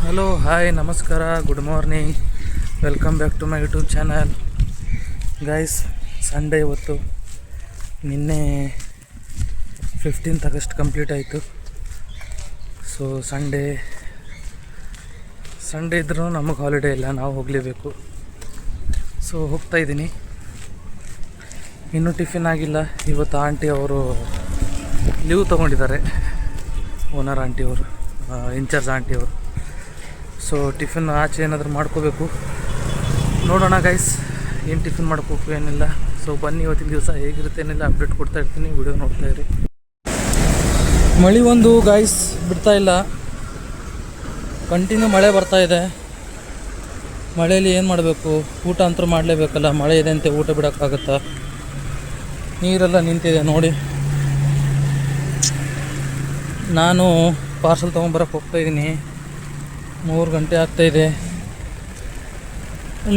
Hello hi ನಮಸ್ಕಾರ good morning welcome back to my YouTube channel guys. Sunday ಇವತ್ತು. ನಿನ್ನೆ 15th August complete ಆಯಿತು. So Sunday ಇದ್ರೂ ನಮಗೆ ಹಾಲಿಡೇ ಇಲ್ಲ, ನಾವು ಹೋಗಲೇಬೇಕು. ಸೊ ಹೋಗ್ತಾಯಿದ್ದೀನಿ. ಇನ್ನೂ ಟಿಫಿನ್ ಆಗಿಲ್ಲ. ಇವತ್ತು ಆಂಟಿ ಅವರು ಲೀವ್ ತೊಗೊಂಡಿದ್ದಾರೆ, ಓನರ್ ಆಂಟಿಯವರು, ಇನ್ಚಾರ್ಜ್ ಆಂಟಿಯವರು. ಸೊ ಟಿಫಿನ್ ಆಚೆ ಏನಾದರೂ ಮಾಡ್ಕೋಬೇಕು. ನೋಡೋಣ ಗೈಸ್, ಏನು ಟಿಫಿನ್ ಮಾಡ್ಕೋಬೇಕು ಏನಿಲ್ಲ. ಸೊ ಬನ್ನಿ, ಇವತ್ತಿನ ದಿವಸ ಹೇಗಿರುತ್ತೆ ಏನಿಲ್ಲ ಅಪ್ಡೇಟ್ ಕೊಡ್ತಾ ಇರ್ತೀನಿ, ವಿಡಿಯೋ ನೋಡ್ತಾ ಇರಿ. ಮಳೆ ಒಂದು ಗೈಸ್ ಬಿಡ್ತಾ ಇಲ್ಲ, ಕಂಟಿನ್ಯೂ ಮಳೆ ಬರ್ತಾ ಇದೆ. ಮಳೆಯಲ್ಲಿ ಏನು ಮಾಡಬೇಕು, ಊಟ ಅಂತೂ ಮಾಡಲೇಬೇಕಲ್ಲ. ಮಳೆ ಇದೆ ಅಂತೆ ಊಟ ಬಿಡೋಕ್ಕಾಗತ್ತಾ? ನೀರೆಲ್ಲ ನಿಂತಿದೆ ನೋಡಿ. ನಾನು ಪಾರ್ಸಲ್ ತೊಗೊಂಬರಕ್ಕೆ ಹೋಗ್ತಾಯಿದ್ದೀನಿ. 3 ಗಂಟೆ ಆಗ್ತಾಯಿದೆ.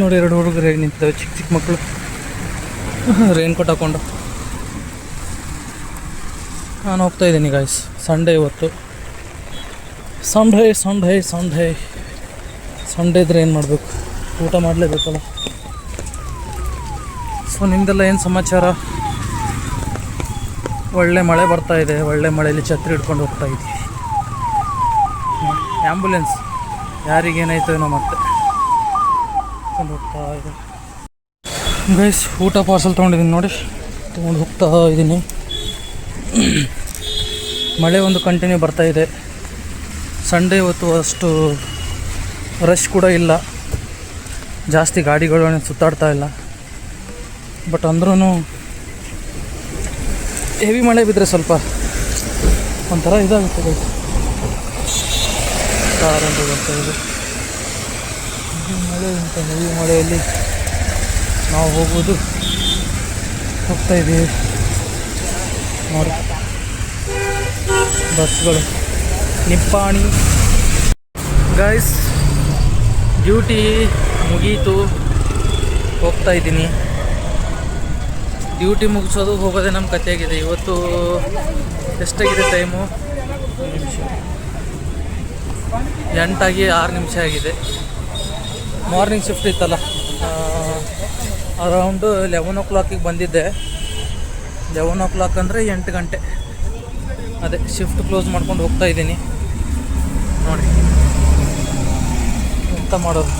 ನೋಡಿ 2 ಹುಡುಗರು ಹೇಗೆ ನಿಂತವೆ, ಚಿಕ್ಕ ಚಿಕ್ಕ ಮಕ್ಕಳು, ರೈನ್ ಕೋಟ್ ಹಾಕ್ಕೊಂಡು. ನಾನು ಹೋಗ್ತಾಯಿದ್ದೀನಿ ಗಾಯ್ಸ್. ಸಂಡೇ ಇವತ್ತು. ಸಂಡೇ ಇದ್ರೆ ಏನು ಮಾಡಬೇಕು, ಊಟ ಮಾಡಲೇಬೇಕಲ್ಲ. ಸೊ ನಿಮ್ಮದೆಲ್ಲ ಏನು ಸಮಾಚಾರ? ಒಳ್ಳೆ ಮಳೆ ಬರ್ತಾಯಿದೆ. ಒಳ್ಳೆ ಮಳೆಯಲ್ಲಿ ಛತ್ರಿ ಹಿಡ್ಕೊಂಡು ಹೋಗ್ತಾಯಿದ್ದೀವಿ. ಆ್ಯಂಬುಲೆನ್ಸ್ ಯಾರಿಗೇನಾಯ್ತು ಏನೋ ಮತ್ತೆ ತೊಗೊಂಡು ಹೋಗ್ತಾ ಇದೆ ಗೈಸ್. ಊಟ ಪಾರ್ಸಲ್ ತೊಗೊಂಡಿದ್ದೀನಿ ನೋಡಿ, ತೊಗೊಂಡು ಹೋಗ್ತಾ ಇದ್ದೀನಿ. ಮಳೆ ಒಂದು ಕಂಟಿನ್ಯೂ ಬರ್ತಾಯಿದೆ. ಸಂಡೇ ಇವತ್ತು ಅಷ್ಟು ರಶ್ ಕೂಡ ಇಲ್ಲ, ಜಾಸ್ತಿ ಗಾಡಿಗಳು ಸುತ್ತಾಡ್ತಾ ಇಲ್ಲ. ಬಟ್ ಅಂದ್ರೂ ಹೆವಿ ಮಳೆ ಬಿದ್ದರೆ ಸ್ವಲ್ಪ ಒಂಥರ ಇದಾಗುತ್ತೆ ಗೈಸ್. ಕಾರಂತ ಬರ್ತಾಯಿದೆ ಮಳೆ. ಇಂಥ ಹೆವಿ ಮಳೆಯಲ್ಲಿ ನಾವು ಹೋಗ್ತಾಯಿದ್ದೀವಿ ನೋಡಿ. ಬಸ್ಗಳು ನಿಪ್ಪಾಣಿ ಗೈಸ್. ಡ್ಯೂಟಿ ಮುಗೀತು, ಹೋಗ್ತಾಯಿದ್ದೀನಿ. ಡ್ಯೂಟಿ ಮುಗಿಸೋದು ಹೋಗೋದೇ ನಮ್ಮ ಕಥೆಯಾಗಿದೆ. ಇವತ್ತು ಎಷ್ಟಾಗಿದೆ ಟೈಮು? 8:06 ಆಗಿದೆ. ಮಾರ್ನಿಂಗ್ ಶಿಫ್ಟ್ ಇತ್ತಲ್ಲ, ಅರೌಂಡು 11 o'clock ಬಂದಿದ್ದೆ. 11 o'clock ಅಂದರೆ 8 ಗಂಟೆ. ಅದೇ ಶಿಫ್ಟ್ ಕ್ಲೋಸ್ ಮಾಡ್ಕೊಂಡು ಹೋಗ್ತಾಯಿದ್ದೀನಿ ನೋಡಿ. ಎಂತ ಮಾಡೋದು,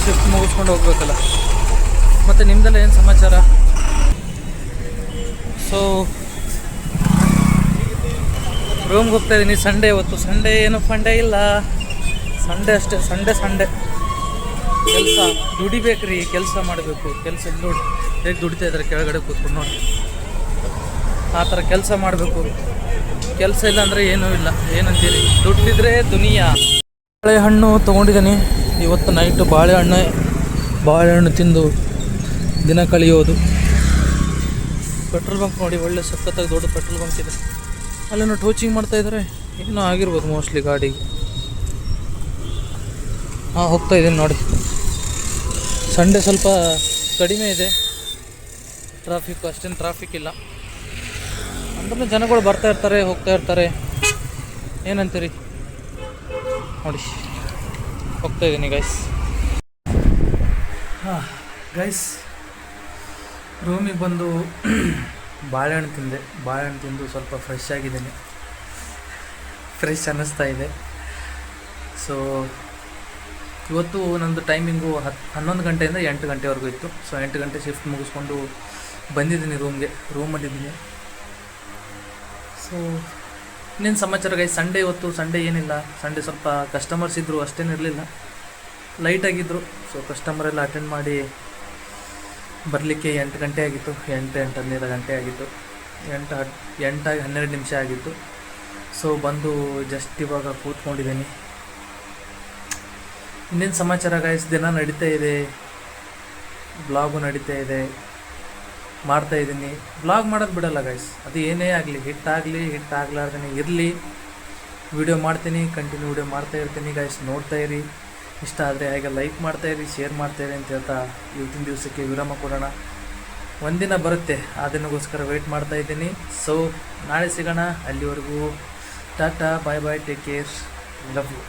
ಶಿಫ್ಟ್ ಮುಗಿಸ್ಕೊಂಡು ಹೋಗ್ಬೇಕಲ್ಲ. ಮತ್ತು ನಿಮ್ಮದೆಲ್ಲ ಏನು ಸಮಾಚಾರ? ಸೊ ರೂಮ್ಗೆ ಹೋಗ್ತಾಯಿದ್ದೀನಿ. ಸಂಡೇ ಇವತ್ತು. ಸಂಡೇ ಏನು ಫಂಡೇ ಇಲ್ಲ, ಸಂಡೇ ಅಷ್ಟೇ. ಸಂಡೇ ಕೆಲಸ ದುಡಿಬೇಕ್ರಿ, ಕೆಲಸ ಮಾಡಬೇಕು. ಕೆಲಸ ನೋಡಿ ಹೇಗೆ ದುಡಿತಾ ಇದ್ದಾರೆ, ಕೆಳಗಡೆ ಕೂತ್ಕೊಂಡು ನೋಡಿ. ಆ ಥರ ಕೆಲಸ ಮಾಡಬೇಕು. ಕೆಲಸ ಇಲ್ಲ ಅಂದರೆ ಏನೂ ಇಲ್ಲ. ಏನಂತೀರಿ? ದುಡ್ಡಿದ್ರೆ ದುನಿಯಾ. ಬಾಳೆಹಣ್ಣು ತೊಗೊಂಡಿದ್ದೀನಿ ಇವತ್ತು ನೈಟು. ಬಾಳೆಹಣ್ಣು ತಿಂದು ದಿನ ಕಳೆಯೋದು. ಪೆಟ್ರೋಲ್ ಬಂಕ್ ನೋಡಿ, ಒಳ್ಳೆ ಸಖತ್ತಾಗಿ ದೊಡ್ಡ ಪೆಟ್ರೋಲ್ ಬಂಕ್ ಇದೆ. ಅಲ್ಲೇನೋ ಟೋಚಿಂಗ್ ಮಾಡ್ತಾಯಿದ್ದಾರೆ, ಏನೋ ಆಗಿರ್ಬೋದು ಮೋಸ್ಟ್ಲಿ ಗಾಡಿಗೆ. ಹೋಗ್ತಾಯಿದ್ದೀನಿ ನೋಡಿ. ಸಂಡೇ ಸ್ವಲ್ಪ ಕಡಿಮೆ ಇದೆ ಟ್ರಾಫಿಕ್, ಅಷ್ಟೇನು ಟ್ರಾಫಿಕ್ ಇಲ್ಲ. ಅಂದ್ರೂ ಜನಗಳು ಬರ್ತಾ ಇರ್ತಾರೆ, ಹೋಗ್ತಾ ಇರ್ತಾರೆ. ಏನಂತೀರಿ ನೋಡಿ. ಹೋಗ್ತಾಯಿದ್ದೀನಿ ಗೈಸ್. ಗೈಸ್ ರೂಮಿಗೆ ಬಂದು ಬಾಳೆಹಣ್ಣು ತಿಂದು ಸ್ವಲ್ಪ ಫ್ರೆಶ್ ಆಗಿದ್ದೀನಿ. ಫ್ರೆಶ್ ಅನ್ನಿಸ್ತಾ ಇದೆ. ಸೊ ಇವತ್ತು ನನ್ನದು ಟೈಮಿಂಗು 11 ಗಂಟೆಯಿಂದ 8 ಗಂಟೆವರೆಗೂ ಇತ್ತು. ಸೊ 8 ಗಂಟೆ ಶಿಫ್ಟ್ ಮುಗಿಸ್ಕೊಂಡು ಬಂದಿದ್ದೀನಿ ರೂಮಲ್ಲಿದ್ದೀನಿ. ಸೊ ಇನ್ನೇನು ಸಮಾಚಾರ ಗೈಸ್? ಸಂಡೇ ಇವತ್ತು. ಸಂಡೇ ಏನಿಲ್ಲ. ಸಂಡೇ ಸ್ವಲ್ಪ ಕಸ್ಟಮರ್ಸ್ ಇದ್ದರು, ಅಷ್ಟೇನಿರಲಿಲ್ಲ, ಲೈಟಾಗಿದ್ದರು. ಸೊ ಕಸ್ಟಮರೆಲ್ಲ ಅಟೆಂಡ್ ಮಾಡಿ ಬರಲಿಕ್ಕೆ 8 ಗಂಟೆ ಆಗಿತ್ತು. 8:15 ಗಂಟೆ ಆಗಿತ್ತು. 8:12 ಆಗಿತ್ತು. ಸೊ ಬಂದು ಜಸ್ಟ್ ಇವಾಗ ಕೂತ್ಕೊಂಡಿದ್ದೀನಿ. ಇನ್ನೇನು ಸಮಾಚಾರ ಗೈಸ್? ದಿನ ನಡೀತಾ ಇದೆ, ಬ್ಲಾಗು ನಡೀತಾ ಇದೆ, ಮಾಡ್ತಾಯಿದ್ದೀನಿ. ಬ್ಲಾಗ್ ಮಾಡೋದು ಬಿಡಲ್ಲ ಗೈಸ್. ಅದು ಏನೇ ಆಗಲಿ, ಹಿಟ್ಟಾಗಲಾರ್ದೇ ಇರಲಿ, ವಿಡಿಯೋ ಮಾಡ್ತೀನಿ, ಕಂಟಿನ್ಯೂ ವಿಡಿಯೋ ಮಾಡ್ತಾಯಿರ್ತೀನಿ ಗೈಸ್. ನೋಡ್ತಾ ಇರಿ. ಇಷ್ಟ ಆದರೆ ಹಾಗೆ ಲೈಕ್ ಮಾಡ್ತಾಯಿರಿ, ಶೇರ್ ಮಾಡ್ತಾಯಿರಿ ಅಂತ ಹೇಳ್ತಾ ಇವತ್ತಿನ ದಿವಸಕ್ಕೆ ವಿರಾಮ ಕೊಡೋಣ. ಒಂದಿನ ಬರುತ್ತೆ, ಆ ದಿನಗೋಸ್ಕರ ವೆಯ್ಟ್ ಮಾಡ್ತಾಯಿದ್ದೀನಿ. ಸೊ ನಾಳೆ ಸಿಗೋಣ. ಅಲ್ಲಿವರೆಗೂ ಟಾಟಾ, ಬಾಯ್ ಬಾಯ್, ಟೇಕ್ ಕೇರ್, ಲವ್ ಯು.